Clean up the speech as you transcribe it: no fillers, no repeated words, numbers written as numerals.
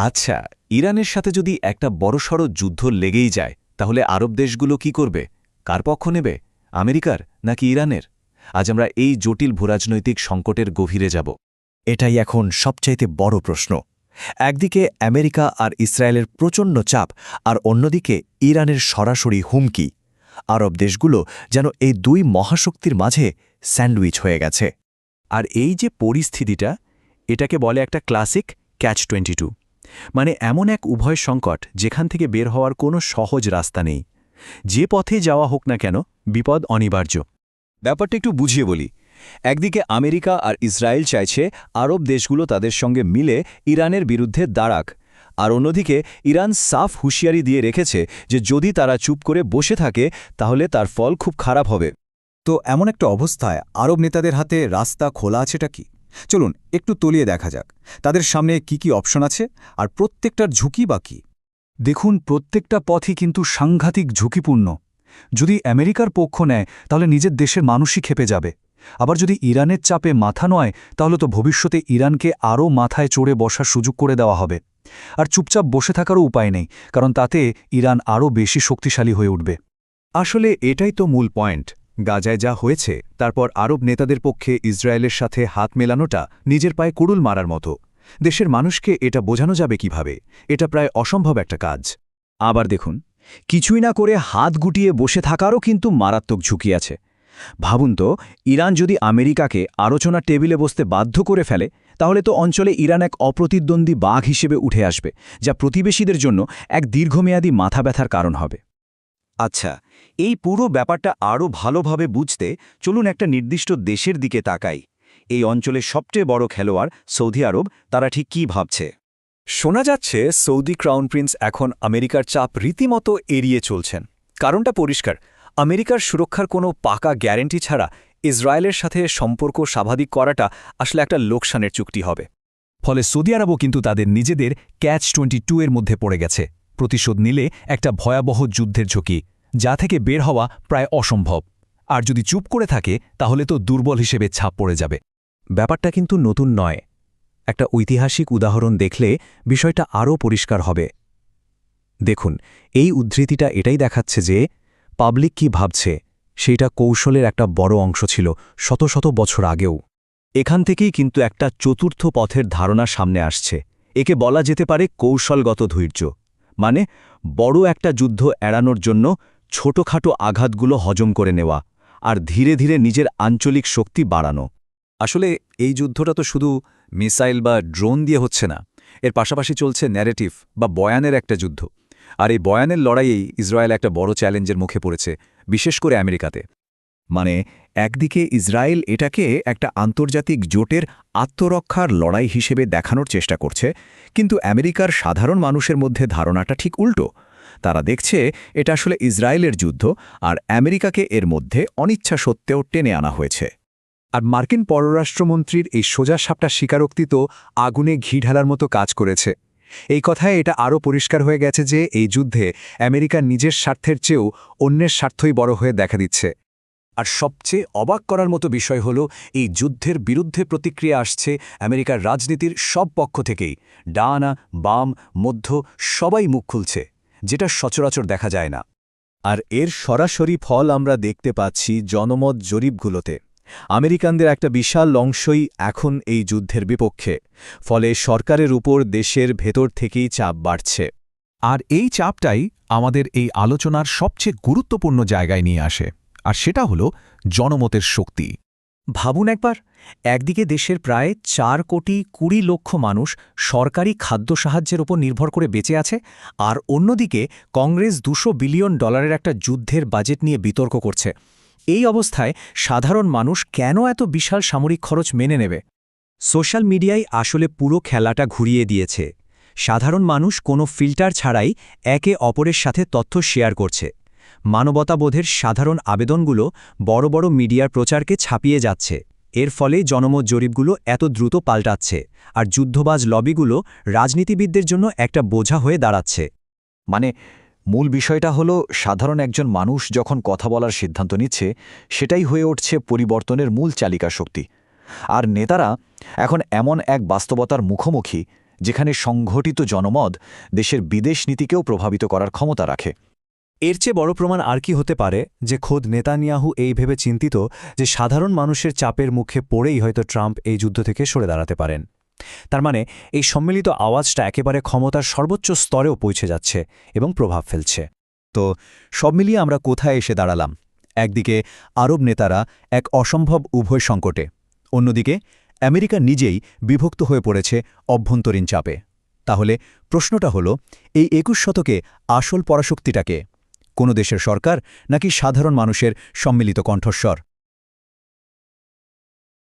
আচ্ছা, ইরানের সাথে যদি একটা বড়সড় যুদ্ধ লেগেই যায় তাহলে আরব দেশগুলো কি করবে? কার পক্ষ নেবে? আমেরিকার নাকি ইরানের? আজ আমরা এই জটিল ভূরাজনৈতিক সংকটের গভীরে যাব। এটাই এখন সবচাইতে বড় প্রশ্ন। একদিকে আমেরিকা আর ইসরায়েলের প্রচণ্ড চাপ, আর অন্যদিকে ইরানের সরাসরি হুমকি। আরব দেশগুলো যেন এই দুই মহাশক্তির মাঝে স্যান্ডউইচ হয়ে গেছে। আর এই যে পরিস্থিতিটা, এটাকে বলে একটা ক্লাসিক ক্যাচ-22। মানে এমন এক উভয় সংকট যেখান থেকে বের হওয়ার কোনো সহজ রাস্তা নেই। যে পথে যাওয়া হোক না কেন, বিপদ অনিবার্য। ব্যাপারটা একটু বুঝিয়ে বলি। একদিকে আমেরিকা আর ইসরায়েল চাইছে আরব দেশগুলো তাদের সঙ্গে মিলে ইরানের বিরুদ্ধে দাঁড়াক, আর অন্যদিকে ইরান সাফ হুঁশিয়ারি দিয়ে রেখেছে যে যদি তারা চুপ করে বসে থাকে তাহলে তার ফল খুব খারাপ হবে। তো এমন একটা অবস্থায় আরব নেতাদের হাতে রাস্তা খোলা আছেটা কি? চলুন একটু তলিয়ে দেখা যাক তাদের সামনে কি কি অপশন আছে, আর প্রত্যেকটার ঝুঁকি বা কী। দেখুন, প্রত্যেকটা পথই কিন্তু সাংঘাতিক ঝুঁকিপূর্ণ। যদি আমেরিকার পক্ষ নেয় তাহলে নিজের দেশের মানুষই খেপে যাবে। আবার যদি ইরানের চাপে মাথা নয় তাহলে তো ভবিষ্যতে ইরানকে আরও মাথায় চড়ে বসার সুযোগ করে দেওয়া হবে। আর চুপচাপ বসে থাকারও উপায় নেই, কারণ তাতে ইরান আরও বেশি শক্তিশালী হয়ে উঠবে। আসলে এটাই তো মূল পয়েন্ট। গাজায় যা হয়েছে, তারপর আরব নেতাদের পক্ষে ইসরায়েলের সাথে হাত মেলানোটা নিজের পায়ে কুড়ুল মারার মতো। দেশের মানুষকে এটা বোঝানো যাবে কিভাবে? এটা প্রায় অসম্ভব একটা কাজ। আবার দেখুন, কিছুই না করে হাত গুটিয়ে বসে থাকারও কিন্তু মারাত্মক ঝুঁকি আছে। ভাবুন তো, ইরান যদি আমেরিকাকে আলোচনা টেবিলে বসতে বাধ্য করে ফেলে, তাহলে তো অঞ্চলে ইরান এক অপ্রতিদ্বন্দ্বী বাঘ হিসেবে উঠে আসবে, যা প্রতিবেশীদের জন্য এক দীর্ঘমেয়াদী মাথা ব্যথার কারণ হবে। আচ্ছা, এই পুরো ব্যাপারটা আরও ভালোভাবে বুঝতে চলুন একটা নির্দিষ্ট দেশের দিকে তাকাই। এই অঞ্চলের সবচেয়ে বড় খেলোয়াড় সৌদি আরব, তারা ঠিক কী ভাবছে? শোনা যাচ্ছে সৌদি ক্রাউন প্রিন্স এখন আমেরিকার চাপ রীতিমতো এড়িয়ে চলছেন। কারণটা পরিষ্কার, আমেরিকার সুরক্ষার কোনো পাকা গ্যারেন্টি ছাড়া ইসরায়েলের সাথে সম্পর্ক স্বাভাবিক করাটা আসলে একটা লোকসানের চুক্তি হবে। ফলে সৌদি আরবও কিন্তু তাদের নিজেদের ক্যাচ-22 এর মধ্যে পড়ে গেছে। প্রতিশোধ নিলে একটা ভয়াবহ যুদ্ধের ঝুঁকি, যা থেকে বের হওয়া প্রায় অসম্ভব। আর যদি চুপ করে থাকে তাহলে তো দুর্বল হিসেবে ছাপ পড়ে যাবে। ব্যাপারটা কিন্তু নতুন নয়। একটা ঐতিহাসিক উদাহরণ দেখলে বিষয়টা আরও পরিষ্কার হবে। দেখুন, এই উদ্ধৃতিটা এটাই দেখাচ্ছে যে পাবলিক কি ভাবছে সেইটা কৌশলের একটা বড় অংশ ছিল শত শত বছর আগেও। এখান থেকেই কিন্তু একটা চতুর্থ পথের ধারণা সামনে আসছে। একে বলা যেতে পারে কৌশলগত ধৈর্য। মানে বড় একটা যুদ্ধ এড়ানোর জন্য ছোটখাটো আঘাতগুলো হজম করে নেওয়া, আর ধীরে ধীরে নিজের আঞ্চলিক শক্তি বাড়ানো। আসলে এই যুদ্ধটা তো শুধু মিসাইল বা ড্রোন দিয়ে হচ্ছে না, এর পাশাপাশি চলছে ন্যারেটিভ বা বয়ানের একটা যুদ্ধ। আর এই বয়ানের লড়াইয়েই ইসরায়েল একটা বড় চ্যালেঞ্জের মুখে পড়েছে, বিশেষ করে আমেরিকাতে। মানে একদিকে ইসরায়েল এটাকে একটা আন্তর্জাতিক জোটের আত্মরক্ষার লড়াই হিসেবে দেখানোর চেষ্টা করছে, কিন্তু আমেরিকার সাধারণ মানুষের মধ্যে ধারণাটা ঠিক উল্টো। তারা দেখছে এটা আসলে ইসরায়েলের যুদ্ধ, আর আমেরিকাকে এর মধ্যে অনিচ্ছা সত্ত্বেও টেনে আনা হয়েছে। আর মার্কিন পররাষ্ট্রমন্ত্রীর এই সোজাসাপটা স্বীকারোক্তি তো আগুনে ঘি ঢালার মতো কাজ করেছে। এই কথায় এটা আরও পরিষ্কার হয়ে গেছে যে এই যুদ্ধে আমেরিকার নিজের স্বার্থের চেয়েও অন্যের স্বার্থই বড় হয়ে দেখা দিচ্ছে। আর সবচেয়ে অবাক করার মতো বিষয় হল, এই যুদ্ধের বিরুদ্ধে প্রতিক্রিয়া আসছে আমেরিকার রাজনীতির সব পক্ষ থেকেই। ডানা, বাম, মধ্য সবাই মুখ খুলছে, যেটা সচরাচর দেখা যায় না। আর এর সরাসরি ফল আমরা দেখতে পাচ্ছি জনমত জরিপগুলোতে। আমেরিকানদের একটা বিশাল অংশই এখন এই যুদ্ধের বিপক্ষে। ফলে সরকারের উপর দেশের ভেতর থেকেই চাপ বাড়ছে। আর এই চাপটাই আমাদের এই আলোচনার সবচেয়ে গুরুত্বপূর্ণ জায়গায় নিয়ে আসে, আর সেটা হলো জনমতের শক্তি। ভাবুন একবার, একদিকে দেশের প্রায় 4,20,00,000 মানুষ সরকারি খাদ্য সাহায্যের ওপর নির্ভর করে বেঁচে আছে, আর অন্যদিকে কংগ্রেস $200 বিলিয়ন একটা যুদ্ধের বাজেট নিয়ে বিতর্ক করছে। এই অবস্থায় সাধারণ মানুষ কেন এত বিশাল সামরিক খরচ মেনে নেবে? সোশ্যাল মিডিয়ায় আসলে পুরো খেলাটা ঘুরিয়ে দিয়েছে। সাধারণ মানুষ কোনো ফিল্টার ছাড়াই একে অপরের সাথে তথ্য শেয়ার করছে। মানবতাবোধের সাধারণ আবেদনগুলো বড় বড় মিডিয়ার প্রচারকে ছাপিয়ে যাচ্ছে। এর ফলে জনমত জরিপগুলো এত দ্রুত পাল্টাচ্ছে, আর যুদ্ধবাজ লবিগুলো রাজনীতিবিদদের জন্য একটা বোঝা হয়ে দাঁড়াচ্ছে। মানে মূল বিষয়টা হলো, সাধারণ একজন মানুষ যখন কথা বলার সিদ্ধান্ত নিচ্ছে, সেটাই হয়ে উঠছে পরিবর্তনের মূল চালিকা শক্তি। আর নেতারা এখন এমন এক বাস্তবতার মুখোমুখি যেখানে সংগঠিত জনমত দেশের বিদেশ নীতিকেও প্রভাবিত করার ক্ষমতা রাখে। এর চেয়ে বড় প্রমাণ আর কি হতে পারে যে খোদ নেতানিয়াহু এই ভেবে চিন্তিত যে সাধারণ মানুষের চাপের মুখে পড়েই হয়তো ট্রাম্প এই যুদ্ধ থেকে সরে দাঁড়াতে পারেন। তার মানে এই সম্মিলিত আওয়াজটা একেবারে ক্ষমতার সর্বোচ্চ স্তরেও পৌঁছে যাচ্ছে এবং প্রভাব ফেলছে। তো সব মিলিয়ে আমরা কোথায় এসে দাঁড়ালাম? একদিকে আরব নেতারা এক অসম্ভব উভয় সংকটে, অন্যদিকে আমেরিকা নিজেই বিভক্ত হয়ে পড়েছে অভ্যন্তরীণ চাপে। তাহলে প্রশ্নটা হলো, এই ২১ শতকে আসল পরাশক্তিটাকে? কোনো দেশের সরকার নাকি সাধারণ মানুষের সম্মিলিত কণ্ঠস্বর?